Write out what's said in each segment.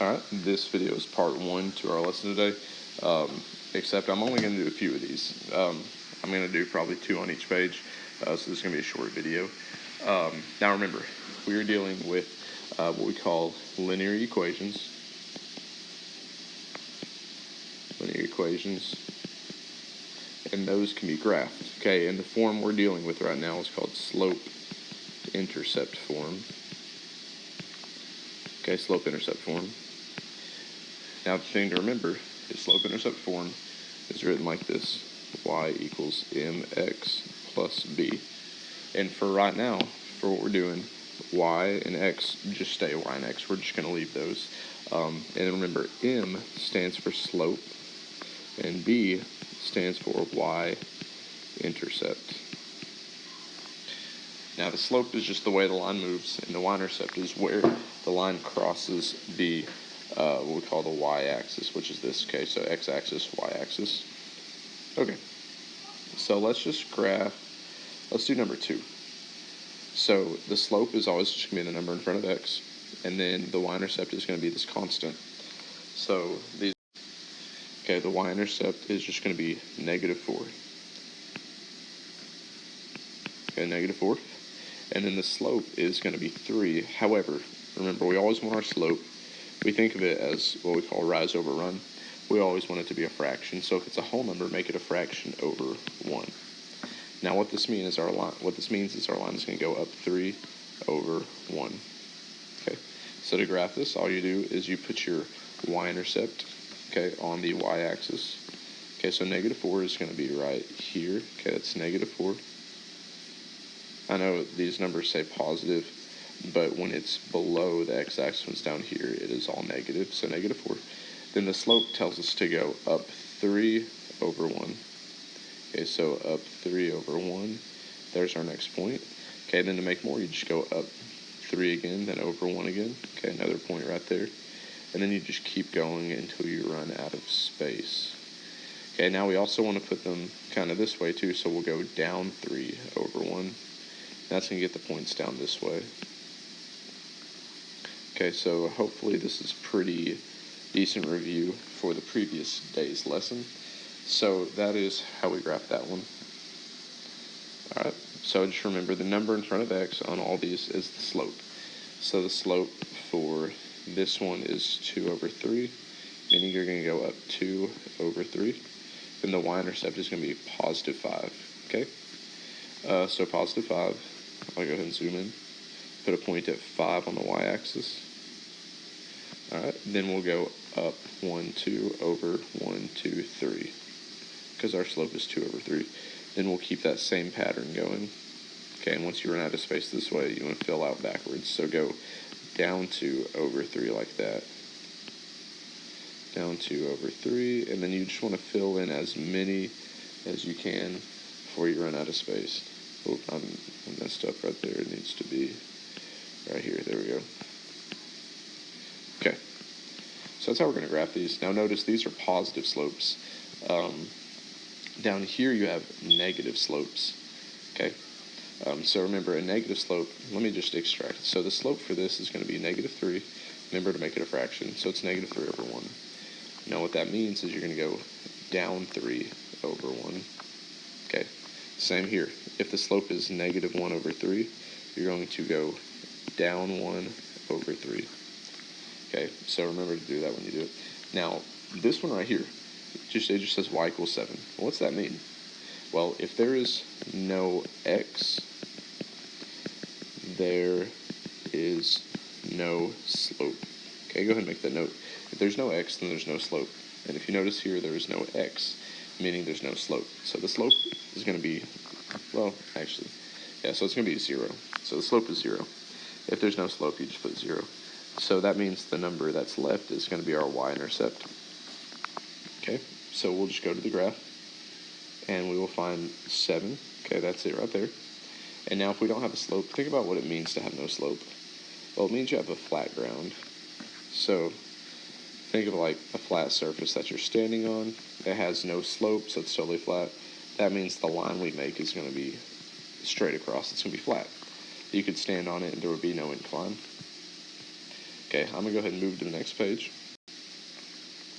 Alright, this video is part 1 to our lesson today, except I'm only going to do a few of these. I'm going to do probably 2 on each page, so this is going to be a short video. Now remember, we are dealing with what we call linear equations. And those can be graphed. Okay, and the form we're dealing with right now is called slope-intercept form. Okay, slope-intercept form. Now the thing to remember is slope-intercept form is written like this: y equals mx plus b. And for right now, for what we're doing, y and x just stay y and x. We're just going to leave those. And remember, m stands for slope, and b stands for y-intercept. Now the slope is just the way the line moves, and the y-intercept is where the line crosses the what we call the y-axis, which is this. Okay, so x-axis, y-axis. Okay, so let's just graph. Let's do number 2. So the slope is always just going to be the number in front of x, and then the y-intercept is going to be this constant. So these. Okay, the y-intercept is just going to be -4. Okay, -4. And then the slope is going to be 3. However, remember, we always want our slope. We think of it as what we call rise over run. We always want it to be a fraction. So if it's a whole number, make it a fraction over 1. Now what this means is our line is going to go up 3 over 1. Okay, so to graph this, all you do is you put your y-intercept, okay, on the y-axis. Okay, so -4 is going to be right here. Okay, that's -4. I know these numbers say positive, but when it's below the x-axis, when it's down here, it is all negative, so -4. Then the slope tells us to go up 3 over 1. Okay, so up 3 over 1. There's our next point. Okay, then to make more, you just go up 3 again, then over 1 again. Okay, another point right there. And then you just keep going until you run out of space. Okay, now we also want to put them kind of this way too, so we'll go down 3 over 1. That's going to get the points down this way. Okay, so hopefully this is pretty decent review for the previous day's lesson. So that is how we graph that one. Alright, so just remember the number in front of x on all these is the slope. So the slope for this one is 2 over 3, meaning you're going to go up 2 over 3. Then the y-intercept is going to be +5. Okay, so +5. I'll go ahead and zoom in. Put a point at 5 on the y-axis. Alright, then we'll go up 1, 2 over 1, 2, 3. Because our slope is 2 over 3. Then we'll keep that same pattern going. Okay, and once you run out of space this way, you want to fill out backwards. So go down 2 over 3 like that. Down 2 over 3. And then you just want to fill in as many as you can before you run out of space. Oh, I messed up right there. It needs to be right here. There we go. Okay. So that's how we're going to graph these. Now notice these are positive slopes. Down here you have negative slopes. Okay. So remember, a negative slope, let me just extract it. So the slope for this is going to be -3. Remember to make it a fraction. So it's -3 over 1. Now what that means is you're going to go down 3 over 1. Okay. Same here. If the slope is -1 over 3, you're going to go down 1 over 3. Okay, so remember to do that when you do it. Now, this one right here, it just says y equals 7. Well, what's that mean? Well, if there is no x, there is no slope. Okay, go ahead and make that note. If there's no x, then there's no slope. And if you notice here, there is no x, meaning there's no slope. So the slope is going to be, well, actually, yeah, so it's going to be 0. So the slope is 0. If there's no slope, you just put 0. So that means the number that's left is going to be our y-intercept. Okay, so we'll just go to the graph, and we will find 7. Okay, that's it right there. And now if we don't have a slope, think about what it means to have no slope. Well, it means you have a flat ground. So think of like a flat surface that you're standing on. It has no slope, so it's totally flat. That means the line we make is going to be straight across. It's going to be flat. You could stand on it and there would be no incline. Okay, I'm gonna go ahead and move to the next page.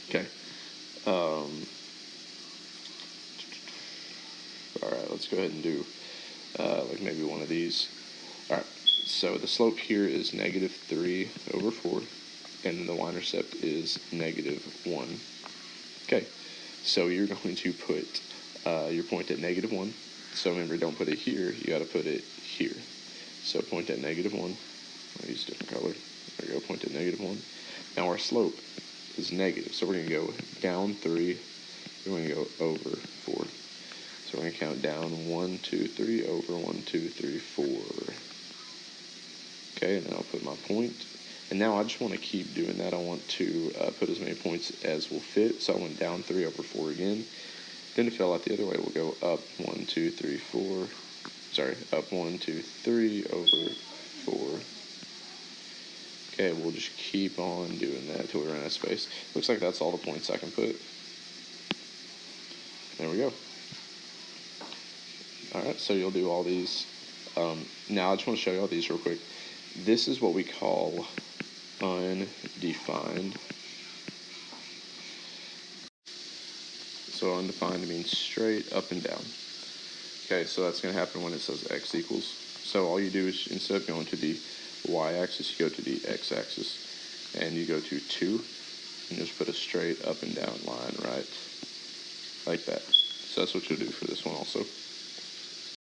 Okay. All right, let's go ahead and do like maybe one of these. All right, so the slope here is -3/4, and the y-intercept is -1. Okay, so you're going to put your point at -1. So remember, don't put it here, you got to put it here. So point at -1. I'll use a different color. There we go, point at -1. Now our slope is negative, so we're going to go down 3, we're going to go over 4. So we're going to count down 1, 2, 3, over 1, 2, 3, 4. Okay, and then I'll put my point. And now I just want to keep doing that. I want to put as many points as will fit. So I went down 3 over 4 again. Then it fell out the other way. We'll go up 1, 2, 3, 4. Sorry, up 1, 2, 3 over 4. Okay, we'll just keep on doing that until we run out of space. Looks like that's all the points I can put. There we go. Alright, so you'll do all these. Now I just want to show you all these real quick. This is what we call undefined. So undefined means straight up and down. Okay, so that's going to happen when it says x equals. So all you do is, instead of going to the y-axis, you go to the x-axis, and you go to 2, and just put a straight up and down line, right? Like that. So that's what you'll do for this one also.